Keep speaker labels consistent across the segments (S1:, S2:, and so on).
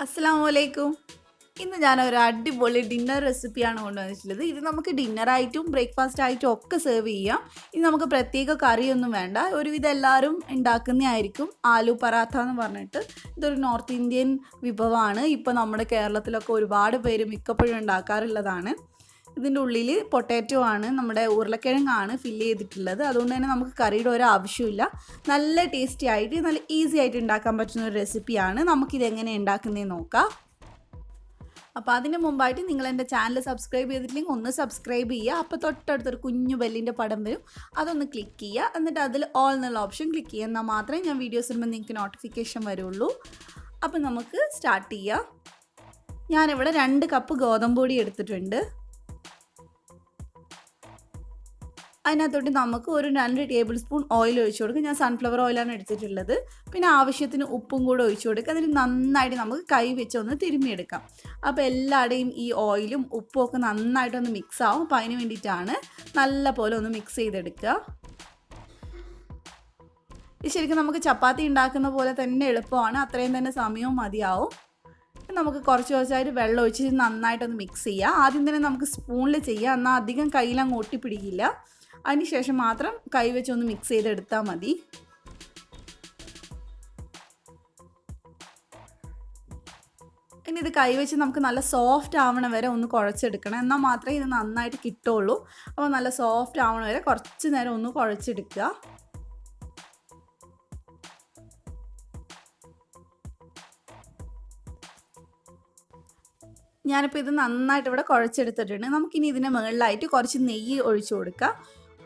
S1: അസ്സലാമലൈക്കും. ഇന്ന് ഞാനൊരു അടിപൊളി ഡിന്നർ റെസിപ്പിയാണ് കൊണ്ടുവന്നിട്ടുള്ളത്. ഇത് നമുക്ക് ഡിന്നറായിട്ടും ബ്രേക്ക്ഫാസ്റ്റ് ആയിട്ടും ഒക്കെ സെർവ് ചെയ്യാം. ഇത് നമുക്ക് പ്രത്യേക കറിയൊന്നും വേണ്ട. ഒരുവിധം എല്ലാവരും ഉണ്ടാക്കുന്നതായിരിക്കും. ആലു പറാത്ത എന്ന് പറഞ്ഞിട്ട് ഇതൊരു നോർത്ത് ഇന്ത്യൻ വിഭവമാണ്. ഇപ്പോൾ നമ്മുടെ കേരളത്തിലൊക്കെ ഒരുപാട് പേര് മിക്കപ്പോഴും ഉണ്ടാക്കാറുള്ളതാണ്. ഇതിൻ്റെ ഉള്ളിൽ പൊട്ടാറ്റോ ആണ്, നമ്മുടെ ഉരുളക്കിഴങ്ങാണ് ഫില്ല് ചെയ്തിട്ടുള്ളത്. അതുകൊണ്ട് തന്നെ നമുക്ക് കറിയുടെ ഒരു ആവശ്യമില്ല. നല്ല ടേസ്റ്റി ആയിട്ട് നല്ല ഈസി ആയിട്ട് ഉണ്ടാക്കാൻ പറ്റുന്ന ഒരു റെസിപ്പിയാണ്. നമുക്കിതെങ്ങനെ ഉണ്ടാക്കുന്നതെന്ന് നോക്കാം. അപ്പോൾ അതിന് മുമ്പായിട്ട് നിങ്ങൾ എൻ്റെ ചാനൽ സബ്സ്ക്രൈബ് ചെയ്തിട്ടില്ലെങ്കിൽ ഒന്ന് സബ്സ്ക്രൈബ് ചെയ്യുക. അപ്പോൾ തൊട്ടടുത്തൊരു കുഞ്ഞു ബെല്ലിൻ്റെ പടം വരും, അതൊന്ന് ക്ലിക്ക് ചെയ്യുക. എന്നിട്ട് അതിൽ ഓൾ എന്നുള്ള ഓപ്ഷൻ ക്ലിക്ക് ചെയ്യുക. എന്നാൽ മാത്രമേ ഞാൻ വീഡിയോസ് ഇടുമ്പോൾ നിങ്ങൾക്ക് നോട്ടിഫിക്കേഷൻ വരുള്ളൂ. അപ്പോൾ നമുക്ക് സ്റ്റാർട്ട് ചെയ്യാം. ഞാനിവിടെ 2 കപ്പ് ഗോതമ്പ് പൊടി എടുത്തിട്ടുണ്ട്. അതിനകത്തോട്ട് നമുക്ക് ഒരു 2 ടേബിൾ സ്പൂൺ ഓയിൽ ഒഴിച്ചു കൊടുക്കുക. ഞാൻ സൺഫ്ലവർ ഓയിലാണ് എടുത്തിട്ടുള്ളത്. പിന്നെ ആവശ്യത്തിന് ഉപ്പും കൂടെ ഒഴിച്ചു കൊടുക്കുക. അതിന് നന്നായിട്ട് നമുക്ക് കൈ വെച്ച് ഒന്ന് തിരുമ്മിയെടുക്കാം. അപ്പോൾ എല്ലാവരുടെയും ഈ ഓയിലും ഉപ്പും ഒക്കെ നന്നായിട്ടൊന്ന് മിക്സ് ആവും. അപ്പോൾ അതിന് വേണ്ടിയിട്ടാണ് നല്ല പോലെ ഒന്ന് മിക്സ് ചെയ്തെടുക്കുക. ഇത് ശരിക്കും നമുക്ക് ചപ്പാത്തി ഉണ്ടാക്കുന്ന പോലെ തന്നെ എളുപ്പമാണ്. അത്രയും തന്നെ സമയവും മതിയാവും. നമുക്ക് കുറച്ച് കുറച്ചായിട്ട് വെള്ളം ഒഴിച്ച് നന്നായിട്ടൊന്ന് മിക്സ് ചെയ്യുക. ആദ്യം തന്നെ നമുക്ക് സ്പൂണിൽ ചെയ്യുക, എന്നാൽ അധികം കയ്യിലങ്ങ് ഒട്ടിപ്പിടിക്കില്ല. അതിനുശേഷം മാത്രം കൈ വെച്ചൊന്ന് മിക്സ് ചെയ്തെടുത്താൽ മതി. ഇനി ഇത് കൈ വെച്ച് നമുക്ക് നല്ല സോഫ്റ്റ് ആവണ വരെ ഒന്ന് കുഴച്ചെടുക്കണം. എന്നാൽ മാത്രമേ ഇത് നന്നായിട്ട് കിട്ടുള്ളൂ. അപ്പോൾ നല്ല സോഫ്റ്റ് ആവണ വരെ കുറച്ച് നേരം ഒന്ന് കുഴച്ചെടുക്കുക. ഞാനിപ്പോൾ ഇത് നന്നായിട്ട് ഇവിടെ കുഴച്ചെടുത്തിട്ടുണ്ട്. നമുക്കിനി ഇതിൻ്റെ മുകളിലായിട്ട് കുറച്ച് നെയ്യ് ഒഴിച്ചു കൊടുക്കാം.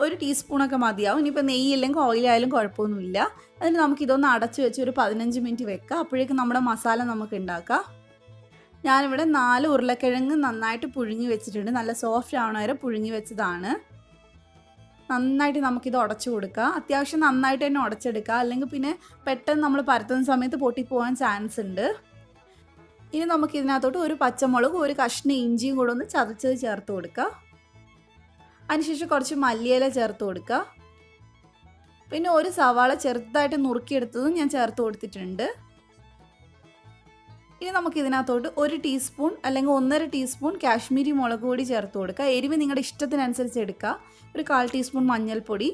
S1: 1 ടീസ്പൂണൊക്കെ മതിയാവും. ഇനിയിപ്പോൾ നെയ്യില്ലെങ്കിൽ ഓയിലായാലും കുഴപ്പമൊന്നുമില്ല. അതിന് നമുക്കിതൊന്ന് അടച്ചു വെച്ച് ഒരു 15 മിനിറ്റ് വെക്കാം. അപ്പോഴേക്കും നമ്മുടെ മസാല നമുക്ക് ഉണ്ടാക്കാം. ഞാനിവിടെ 4 ഉരുളക്കിഴങ്ങ് നന്നായിട്ട് പുഴുങ്ങി വെച്ചിട്ടുണ്ട്. നല്ല സോഫ്റ്റ് ആവണ വരെ പുഴുങ്ങി വെച്ചതാണ്. നന്നായിട്ട് നമുക്കിത് ഉടച്ചു കൊടുക്കുക. അത്യാവശ്യം നന്നായിട്ട് തന്നെ ഉടച്ചെടുക്കുക, അല്ലെങ്കിൽ പിന്നെ പെട്ടെന്ന് നമ്മൾ പരത്തുന്ന സമയത്ത് പൊട്ടിപ്പോകാൻ ചാൻസ് ഉണ്ട്. ഇനി നമുക്ക് ഇതിനകത്തോട്ട് ഒരു പച്ചമുളക്, ഒരു കഷ്ണം ഇഞ്ചിയും കൂടെ ഒന്ന് ചതച്ചത് ചേർത്ത് കൊടുക്കുക. അതിനുശേഷം കുറച്ച് മല്ലിയില ചേർത്ത് കൊടുക്കുക. പിന്നെ ഒരു സവാള ചെറുതായിട്ട് നുറുക്കിയെടുത്തതും ഞാൻ ചേർത്ത് കൊടുത്തിട്ടുണ്ട്. ഇനി നമുക്ക് ഇതിനകത്തോട്ട് 1 ടീസ്പൂൺ അല്ലെങ്കിൽ 1.5 ടീസ്പൂൺ കാശ്മീരി മുളക് പൊടി ചേർത്ത് കൊടുക്കുക. എരിവ് നിങ്ങളുടെ ഇഷ്ടത്തിനനുസരിച്ച് എടുക്കുക. ഒരു 1/4 ടീസ്പൂൺ മഞ്ഞൾപ്പൊടി,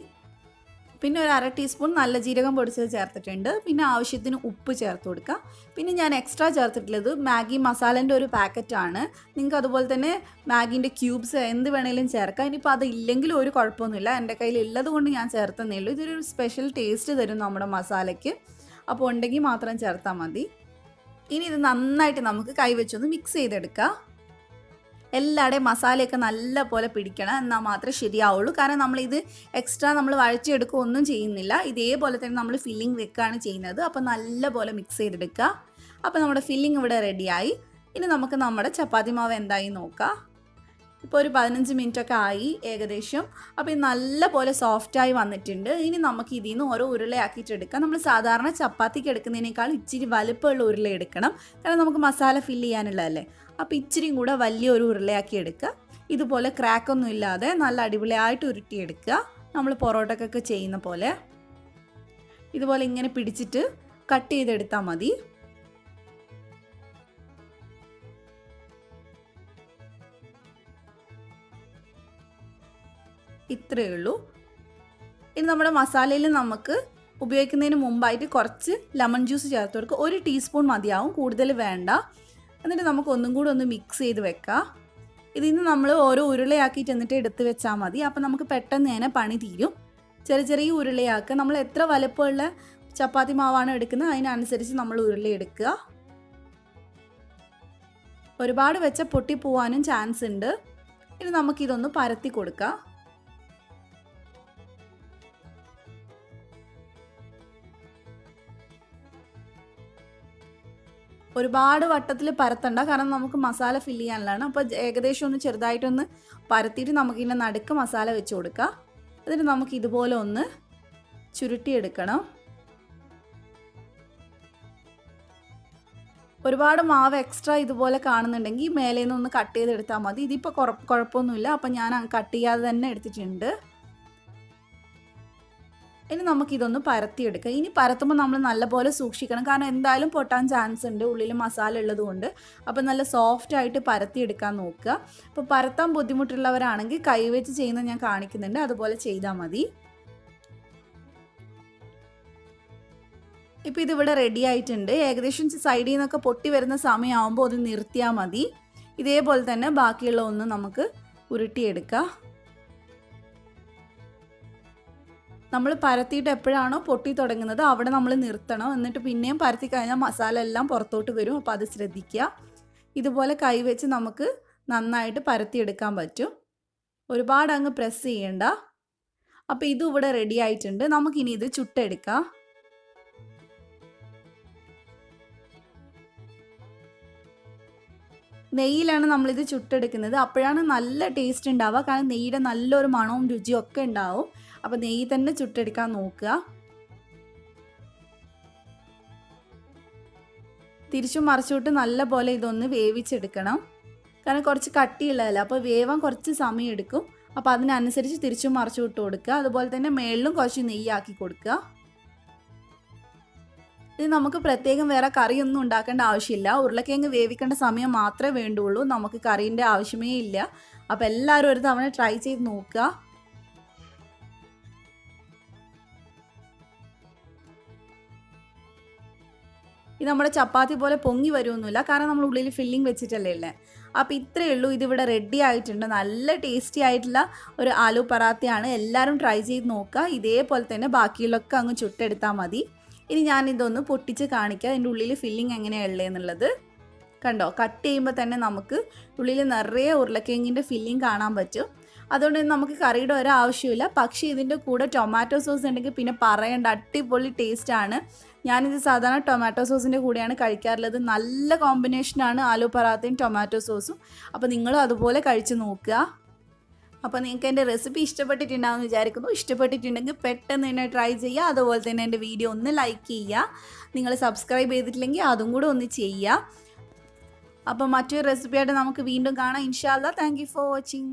S1: പിന്നെ ഒരു 1/2 ടീസ്പൂൺ നല്ല ജീരകം പൊടിച്ചത് ചേർത്തിട്ടുണ്ട്. പിന്നെ ആവശ്യത്തിന് ഉപ്പ് ചേർത്ത് കൊടുക്കുക. പിന്നെ ഞാൻ എക്സ്ട്രാ ചേർത്തിട്ടുള്ളത് മാഗി മസാലേൻ്റെ ഒരു പാക്കറ്റാണ്. നിങ്ങൾക്ക് അതുപോലെ തന്നെ മാഗീൻ്റെ ക്യൂബ്സ് എന്ത് വേണേലും ചേർക്കാം. ഇനിയിപ്പോൾ അത് ഇല്ലെങ്കിൽ ഒരു കുഴപ്പമൊന്നുമില്ല. എൻ്റെ കയ്യിൽ ഉള്ളത് കൊണ്ട് ഞാൻ ചേർത്തന്നേ ഉള്ളൂ. ഇതൊരു സ്പെഷ്യൽ ടേസ്റ്റ് തരും നമ്മുടെ മസാലയ്ക്ക്. അപ്പോൾ ഉണ്ടെങ്കിൽ മാത്രം ചേർത്താൽ മതി. ഇനി ഇത് നന്നായിട്ട് നമുക്ക് കൈവച്ചൊന്ന് മിക്സ് ചെയ്തെടുക്കാം. എല്ലാവരുടെയും മസാലയൊക്കെ നല്ല പോലെ പിടിക്കണം, എന്നാൽ മാത്രമേ ശരിയാവുള്ളൂ. കാരണം നമ്മളിത് എക്സ്ട്രാ നമ്മൾ വഴച്ചെടുക്കുക ഒന്നും ചെയ്യുന്നില്ല. ഇതേപോലെ തന്നെ നമ്മൾ ഫില്ലിങ് വെക്കുകയാണ് ചെയ്യുന്നത്. അപ്പോൾ നല്ല പോലെ മിക്സ് ചെയ്തെടുക്കുക. അപ്പോൾ നമ്മുടെ ഫില്ലിങ് ഇവിടെ റെഡിയായി. ഇനി നമുക്ക് നമ്മുടെ ചപ്പാത്തി മാവ് എന്തായി നോക്കാം. ഇപ്പോൾ ഒരു 15 മിനിറ്റൊക്കെ ആയി ഏകദേശം. അപ്പോൾ ഇത് നല്ല പോലെ സോഫ്റ്റായി വന്നിട്ടുണ്ട്. ഇനി നമുക്ക് ഇതിൽ നിന്ന് ഓരോ ഉരുളയാക്കിയിട്ട് എടുക്കാം. നമ്മൾ സാധാരണ ചപ്പാത്തിക്ക് എടുക്കുന്നതിനേക്കാൾ ഇച്ചിരി വലുപ്പമുള്ള ഉരുള എടുക്കണം. കാരണം നമുക്ക് മസാല ഫില്ല് ചെയ്യാനുള്ളതല്ലേ. അപ്പോൾ ഇച്ചിരിയും കൂടെ വലിയൊരു ഉരുളയാക്കി എടുക്കുക. ഇതുപോലെ ക്രാക്കൊന്നും ഇല്ലാതെ നല്ല അടിപൊളിയായിട്ട് ഉരുട്ടിയെടുക്കുക. നമ്മൾ പൊറോട്ടക്കൊക്കെ ചെയ്യുന്ന പോലെ ഇതുപോലെ ഇങ്ങനെ പിടിച്ചിട്ട് കട്ട് ചെയ്തെടുത്താൽ മതി. ഇത്രയേ ഉള്ളൂ. ഇനി നമ്മുടെ മസാലയിൽ നമുക്ക് ഉപയോഗിക്കുന്നതിന് മുമ്പായിട്ട് കുറച്ച് ലെമൺ ജ്യൂസ് ചേർത്ത് കൊടുക്കുക. 1 ടീസ്പൂൺ മതിയാവും, കൂടുതൽ വേണ്ട. എന്നിട്ട് നമുക്ക് ഒന്നും കൂടി ഒന്ന് മിക്സ് ചെയ്ത് വെക്കാം. ഇതിൽ നിന്ന് നമ്മൾ ഓരോ ഉരുളയാക്കിയിട്ട് എന്നിട്ട് എടുത്ത് വെച്ചാൽ മതി. അപ്പോൾ നമുക്ക് പെട്ടെന്ന് തന്നെ പണി തീരും. ചെറിയ ചെറിയ ഉരുളയാക്കുക. നമ്മൾ എത്ര വലുപ്പമുള്ള ചപ്പാത്തി മാവാണ് എടുക്കുന്നത് അതിനനുസരിച്ച് നമ്മൾ ഉരുള എടുക്കുക. ഒരുപാട് വെച്ച പൊട്ടിപ്പോവാനും ചാൻസ് ഉണ്ട്. ഇനി നമുക്കിതൊന്ന് പരത്തി കൊടുക്കാം. ഒരുപാട് വട്ടത്തിൽ പരത്തണ്ട, കാരണം നമുക്ക് മസാല ഫില്ല് ചെയ്യാനുള്ളതാണ്. അപ്പോൾ ഏകദേശം ഒന്ന് ചെറുതായിട്ടൊന്ന് പരത്തിയിട്ട് നമുക്കിതിൻ്റെ നടുക്ക് മസാല വെച്ച് കൊടുക്കാം. എന്നിട്ട് നമുക്ക് ഇതുപോലെ ഒന്ന് ചുരുട്ടിയെടുക്കണം. ഒരുപാട് മാവ് എക്സ്ട്രാ ഇതുപോലെ കാണുന്നുണ്ടെങ്കിൽ മേലെ നിന്ന് ഒന്ന് കട്ട് ചെയ്തെടുത്താൽ മതി. ഇതിപ്പോൾ കുഴപ്പമൊന്നുമില്ല. അപ്പോൾ ഞാൻ കട്ട് ചെയ്യാതെ തന്നെ എടുത്തിട്ടുണ്ട്. ഇനി നമുക്കിതൊന്ന് പരത്തിയെടുക്കാം. ഇനി പരത്തുമ്പോൾ നമ്മൾ നല്ലപോലെ സൂക്ഷിക്കണം, കാരണം എന്തായാലും പൊട്ടാൻ ചാൻസ് ഉണ്ട് ഉള്ളിൽ മസാല ഉള്ളതുകൊണ്ട്. അപ്പോൾ നല്ല സോഫ്റ്റായിട്ട് പരത്തിയെടുക്കാൻ നോക്കുക. അപ്പോൾ പരത്താൻ ബുദ്ധിമുട്ടുള്ളവരാണെങ്കിൽ കൈവച്ച് ചെയ്യുന്നത് ഞാൻ കാണിക്കുന്നുണ്ട്, അതുപോലെ ചെയ്താൽ മതി. ഇപ്പോൾ ഇതിവിടെ റെഡി ആയിട്ടുണ്ട്. ഏകദേശം സൈഡിൽ നിന്നൊക്കെ പൊട്ടി വരുന്ന സമയമാകുമ്പോൾ അത് നിർത്തിയാൽ മതി. ഇതേപോലെ തന്നെ ബാക്കിയുള്ള ഒന്ന് നമുക്ക് ഉരുട്ടിയെടുക്കാം. നമ്മൾ പരത്തിയിട്ട് എപ്പോഴാണോ പൊട്ടി തുടങ്ങുന്നത് അവിടെ നമ്മൾ നിർത്തണം. എന്നിട്ട് പിന്നെയും പരത്തി കഴിഞ്ഞാൽ മസാല എല്ലാം പുറത്തോട്ട് വരും. അപ്പോൾ അത് ശ്രദ്ധിക്കുക. ഇതുപോലെ കൈവച്ച് നമുക്ക് നന്നായിട്ട് പരത്തിയെടുക്കാൻ പറ്റും. ഒരുപാട് അങ്ങ് പ്രസ് ചെയ്യണ്ട. അപ്പോൾ ഇതും ഇവിടെ റെഡി ആയിട്ടുണ്ട്. നമുക്കിനി ഇത് ചുട്ടെടുക്കാം. നെയ്യിലാണ് നമ്മളിത് ചുട്ടെടുക്കുന്നത്. അപ്പോഴാണ് നല്ല ടേസ്റ്റ് ഉണ്ടാവുക, കാരണം നെയ്യുടെ നല്ലൊരു മണവും രുചിയും ഒക്കെ ഉണ്ടാവും. അപ്പോൾ നെയ്യ് തന്നെ ചുട്ടെടുക്കാൻ നോക്കുക. തിരിച്ചും മറിച്ചുവിട്ട് നല്ല പോലെ ഇതൊന്ന് വേവിച്ചെടുക്കണം, കാരണം കുറച്ച് കട്ടിയുള്ളതല്ല. അപ്പോൾ വേവാൻ കുറച്ച് സമയം എടുക്കും. അപ്പോൾ അതിനനുസരിച്ച് തിരിച്ചും മറിച്ചു വിട്ട് കൊടുക്കുക. അതുപോലെ തന്നെ മേളിലും കുറച്ച് നെയ്യാക്കി കൊടുക്കുക. ഇത് നമുക്ക് പ്രത്യേകം വേറെ കറിയൊന്നും ഉണ്ടാക്കേണ്ട ആവശ്യമില്ല. ഉരുളക്കിഴങ്ങ് വേവിക്കേണ്ട സമയം മാത്രമേ വേണ്ടുള്ളൂ, നമുക്ക് കറീൻ്റെ ആവശ്യമേ ഇല്ല. അപ്പോൾ എല്ലാവരും ഒരു തവണ ട്രൈ ചെയ്ത് നോക്കുക. ഇത് നമ്മുടെ ചപ്പാത്തി പോലെ പൊങ്ങി വരുമൊന്നുമില്ല, കാരണം നമ്മൾ ഉള്ളിൽ ഫില്ലിംഗ് വെച്ചിട്ടല്ലേ ഉള്ളത്. അപ്പോൾ ഇത്രയേ ഉള്ളൂ. ഇതിവിടെ റെഡി ആയിട്ടുണ്ട്. നല്ല ടേസ്റ്റി ആയിട്ടുള്ള ഒരു ആലു പറാത്തയാണ്. എല്ലാവരും ട്രൈ ചെയ്ത് നോക്കുക. ഇതേപോലെ തന്നെ ബാക്കിയുള്ളൊക്കെ അങ്ങ് ചുട്ടെടുത്താൽ മതി. ഇനി ഞാനിതൊന്ന് പൊട്ടിച്ച് കാണിക്കാം, ഇതിൻ്റെ ഉള്ളിൽ ഫില്ലിംഗ് എങ്ങനെയാണ് ഉള്ളതെന്നുള്ളത്. കണ്ടോ, കട്ട് ചെയ്യുമ്പോൾ തന്നെ നമുക്ക് ഉള്ളിൽ നിറയെ ഉരുളക്കിഴങ്ങിൻ്റെ ഫില്ലിംഗ് കാണാൻ പറ്റും. അതുകൊണ്ട് നമുക്ക് കറിയുടെ ഒരാവശ്യമില്ല. പക്ഷേ ഇതിൻ്റെ കൂടെ ടൊമാറ്റോ സോസ് ഉണ്ടെങ്കിൽ പിന്നെ പറയേണ്ട, അടിപൊളി ടേസ്റ്റാണ്. ഞാനിത് സാധാരണ ടൊമാറ്റോ സോസിൻ്റെ കൂടെയാണ് കഴിക്കാറുള്ളത്. നല്ല കോമ്പിനേഷനാണ് ആലു പറാത്തയും ടൊമാറ്റോ സോസും. അപ്പോൾ നിങ്ങളും അതുപോലെ കഴിച്ച് നോക്കുക. അപ്പോൾ നിങ്ങൾക്ക് എൻ്റെ റെസിപ്പി ഇഷ്ടപ്പെട്ടിട്ടുണ്ടാകുമെന്ന് വിചാരിക്കുന്നു. ഇഷ്ടപ്പെട്ടിട്ടുണ്ടെങ്കിൽ പെട്ടെന്ന് തന്നെ ട്രൈ ചെയ്യുക. അതുപോലെ തന്നെ എൻ്റെ വീഡിയോ ഒന്ന് ലൈക്ക് ചെയ്യുക. നിങ്ങൾ സബ്സ്ക്രൈബ് ചെയ്തിട്ടില്ലെങ്കിൽ അതും കൂടെ ഒന്ന് ചെയ്യുക. അപ്പോൾ മറ്റൊരു റെസിപ്പിയായിട്ട് നമുക്ക് വീണ്ടും കാണാം ഇൻഷാ അല്ലാ. Thank you for watching.